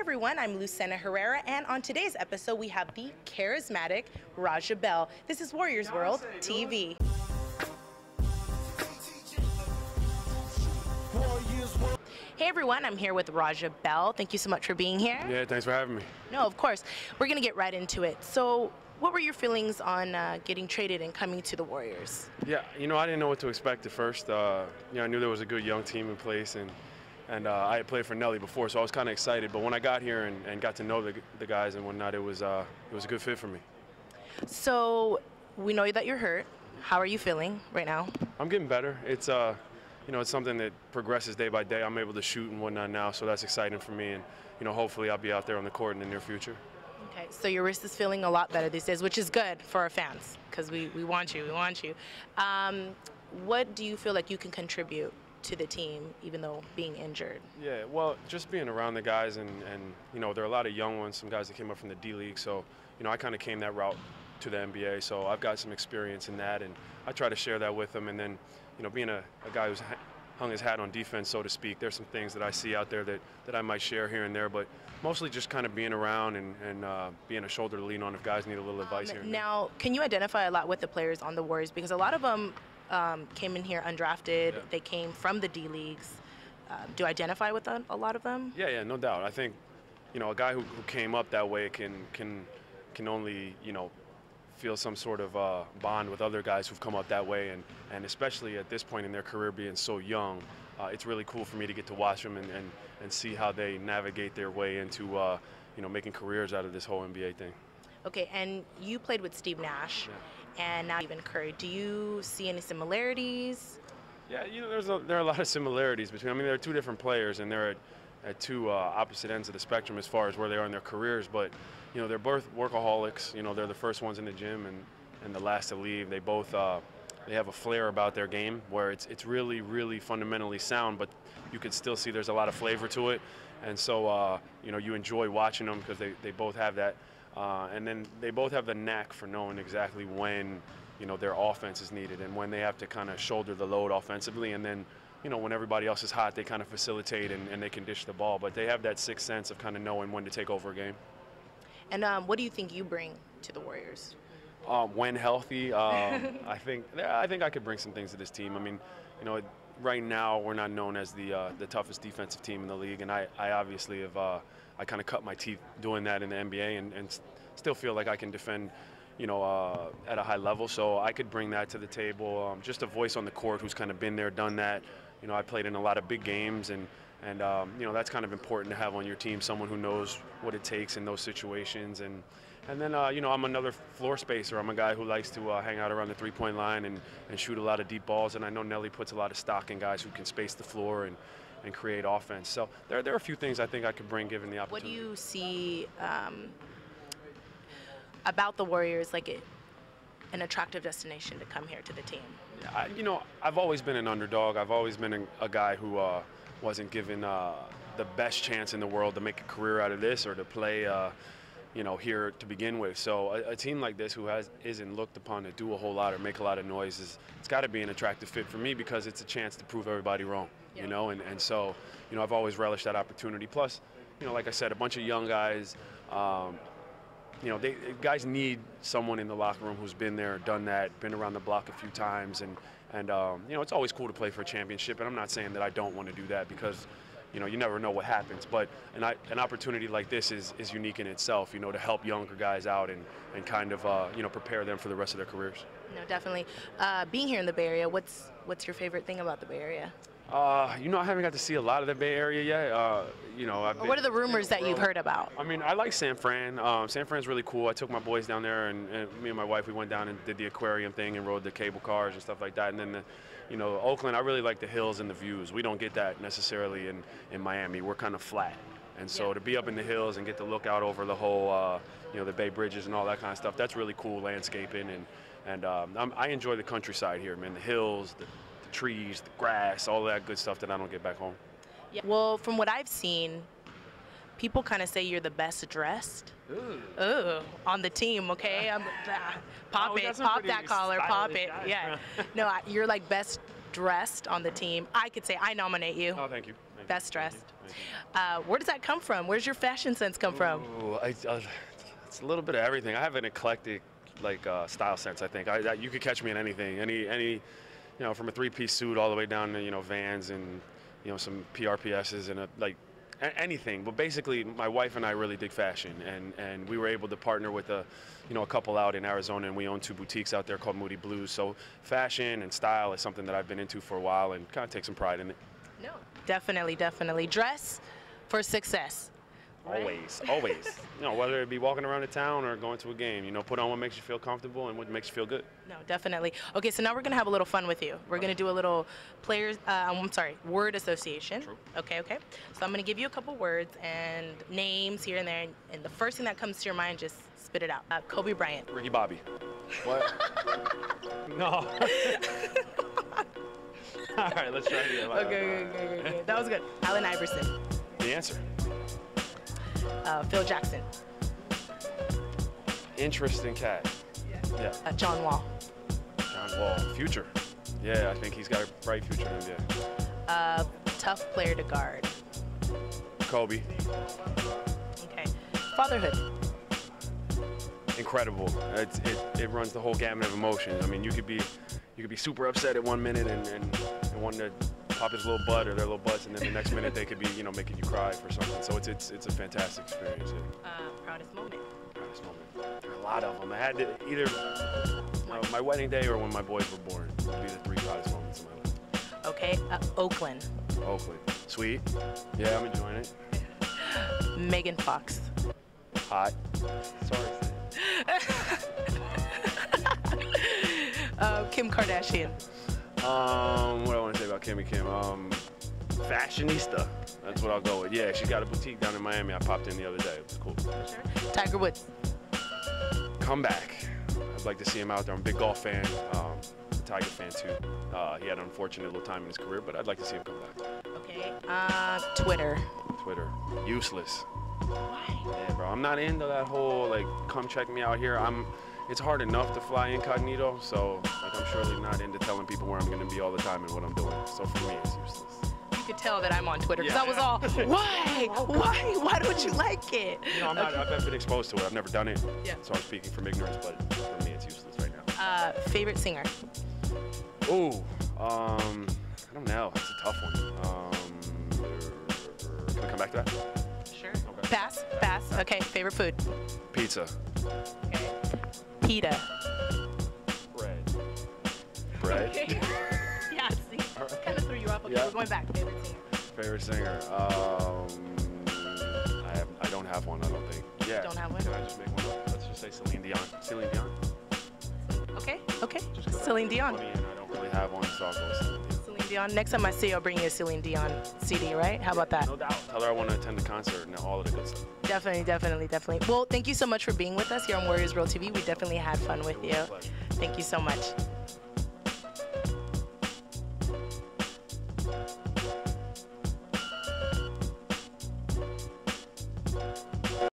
everyone, I'm Lucena Herrera, and on today's episode we have the charismatic Raja Bell. This is Warriors World TV. Hey everyone, I'm here with Raja Bell. Thank you so much for being here. Yeah, thanks for having me. No, of course. We're going to get right into it. So, what were your feelings on getting traded and coming to the Warriors? Yeah, I didn't know what to expect at first. I knew there was a good young team in place, and I had played for Nelly before, so I was kind of excited. But when I got here and got to know the guys and whatnot, it was a good fit for me. So, we know that you're hurt. How are you feeling right now? I'm getting better. It's it's something that progresses day by day. I'm able to shoot and whatnot now, so that's exciting for me. And hopefully I'll be out there on the court in the near future. Okay, so your wrist is feeling a lot better these days, which is good for our fans because we want you. We want you. What do you feel like you can contribute to the team, even though being injured? Yeah, well, just being around the guys, and there are a lot of young ones, some guys that came up from the D League. So I kind of came that route to the NBA, so I've got some experience in that, and I try to share that with them. And then, being a guy who's hung his hat on defense, so to speak, there's some things that I see out there that I might share here and there, but mostly just kind of being around and being a shoulder to lean on if guys need a little advice here and there. Now, can you identify a lot with the players on the Warriors? Because a lot of them came in here undrafted. Yeah. They came from the D Leagues. Do you identify with a lot of them? Yeah, no doubt. I think, a guy who came up that way can only, feel some sort of bond with other guys who've come up that way, and especially at this point in their career being so young, it's really cool for me to get to watch them and see how they navigate their way into making careers out of this whole NBA thing. Okay, and you played with Steve Nash, and now Stephen Curry. Do you see any similarities? Yeah, there are a lot of similarities between. They're two different players, and they're at two opposite ends of the spectrum as far as where they are in their careers, but they're both workaholics. They're the first ones in the gym and the last to leave. They both they have a flair about their game where it's really, really fundamentally sound, but you can still see there's a lot of flavor to it, and so you enjoy watching them because they both have that, and then they both have the knack for knowing exactly when their offense is needed and when they have to kind of shoulder the load offensively, and then when everybody else is hot, they kind of facilitate and they can dish the ball. But they have that sixth sense of kind of knowing when to take over a game. And what do you think you bring to the Warriors? When healthy, I think I could bring some things to this team. Right now we're not known as the toughest defensive team in the league, and I obviously have I kind of cut my teeth doing that in the NBA, and still feel like I can defend at a high level, so I could bring that to the table. Just a voice on the court who's kind of been there, done that. I played in a lot of big games, and that's kind of important to have on your team, someone who knows what it takes in those situations. And then I'm another floor spacer. I'm a guy who likes to hang out around the three-point line and shoot a lot of deep balls, and I know Nelly puts a lot of stock in guys who can space the floor and create offense. So there are a few things I think I could bring given the opportunity. What do you see about the Warriors, like an attractive destination to come here to the team? Yeah, I've always been an underdog. I've always been a guy who wasn't given the best chance in the world to make a career out of this or to play, here to begin with. So a team like this who isn't looked upon to do a whole lot or make a lot of noise, it's got to be an attractive fit for me because it's a chance to prove everybody wrong. Yeah. And so I've always relished that opportunity. Plus, like I said, a bunch of young guys. Guys need someone in the locker room who's been there, done that, been around the block a few times, and it's always cool to play for a championship. And I'm not saying that I don't want to do that because, you never know what happens. But an opportunity like this is unique in itself, to help younger guys out and kind of prepare them for the rest of their careers. No, definitely. Being here in the Bay Area, what's your favorite thing about the Bay Area? I haven't got to see a lot of the Bay Area yet. What are the rumors that you've heard about? I like San Fran. San Fran's really cool. I took my boys down there, and me and my wife, we went down and did the aquarium thing and rode the cable cars and stuff like that. And then, Oakland, I really like the hills and the views. We don't get that necessarily in Miami. We're kind of flat. And so to be up in the hills and get to look out over the whole, the Bay Bridges and all that kind of stuff, that's really cool landscaping. And I enjoy the countryside here, man. The hills, the trees, the grass, all that good stuff that I don't get back home. Yeah. Well, from what I've seen, people kind of say you're the best dressed. Ooh, on the team, okay? Pop that collar, pop it. Yeah. No, you're like best dressed on the team. I could say I nominate you. Oh, thank you. Best dressed. Where does that come from? Where's your fashion sense come from? Ooh, it's a little bit of everything. I have an eclectic style sense. I think you could catch me in anything, any from a three-piece suit all the way down to Vans and some PRPSs and anything. But basically, my wife and I really dig fashion, and we were able to partner with a couple out in Arizona, and we own 2 boutiques out there called Moody Blues. So fashion and style is something that I've been into for a while and kind of take some pride in it. No, definitely, definitely. Dress for success. Right? Always. Whether it be walking around the town or going to a game, put on what makes you feel comfortable and what makes you feel good. No, definitely. Okay, so now we're gonna have a little fun with you. We're gonna do a little word association. True. Okay. So I'm gonna give you a couple words and names here and there, and the first thing that comes to your mind, just spit it out. Kobe Bryant. Ricky Bobby. What? No. All right, let's try it again. Okay. That was good. Allen Iverson. The answer. Phil Jackson. Interesting cat. Yeah. John Wall. John Wall. Future. Yeah, I think he's got a bright future in him, yeah. Tough player to guard. Kobe. Okay. Fatherhood. Incredible. It runs the whole gamut of emotions. I mean, you could be super upset at one minute and want to pop his little butt or their little butts, and then the next minute they could be making you cry for something. So it's a fantastic experience. Yeah. Proudest moment. Proudest moment. There are a lot of them. I had to either my wedding day or when my boys were born would be the 3 proudest moments in my life. Okay. Oakland. Oakland. Sweet. Yeah, I'm enjoying it. Megan Fox. Hot. Sorry. Kim Kardashian. What do I want to say about Kim? Fashionista. That's what I'll go with. Yeah, she got a boutique down in Miami. I popped in the other day. It was cool. Sure. Tiger Woods. Comeback. I'd like to see him out there. I'm a big golf fan. Tiger fan too. He had an unfortunate little time in his career, but I'd like to see him come back. Okay. Twitter. Useless. Why? Yeah, bro. I'm not into that whole come check me out here. It's hard enough to fly incognito, so I'm surely not into telling people where I'm going to be all the time and what I'm doing. So for me, it's useless. You could tell that I'm on Twitter because I was all, why don't you like it? I've been exposed to it. I've never done it. Yeah. So I'm speaking from ignorance, but for me, it's useless right now. Favorite singer? Ooh, I don't know. That's a tough one. Can we come back to that? Sure. Okay. Pass. Okay. Favorite food? Pizza. Okay. Pita. Bread. Okay. Yeah, see? Kind of threw you off. Okay, Yeah. we're going back. Favorite singer? I don't have one, I don't think. Yeah. Don't have one? Can I just make one up? Let's just say Celine Dion. Celine Dion? Okay. Celine Dion. Funny, and I don't really have one, so I'll go with Celine Dion. Celine Dion. Next time I see you, I'll bring you a Celine Dion CD, right? How about that? No doubt. Tell her I want to attend the concert and all of the good stuff. Definitely. Well, thank you so much for being with us here on WarriorsWorld TV. We definitely had fun with you. Thank you so much.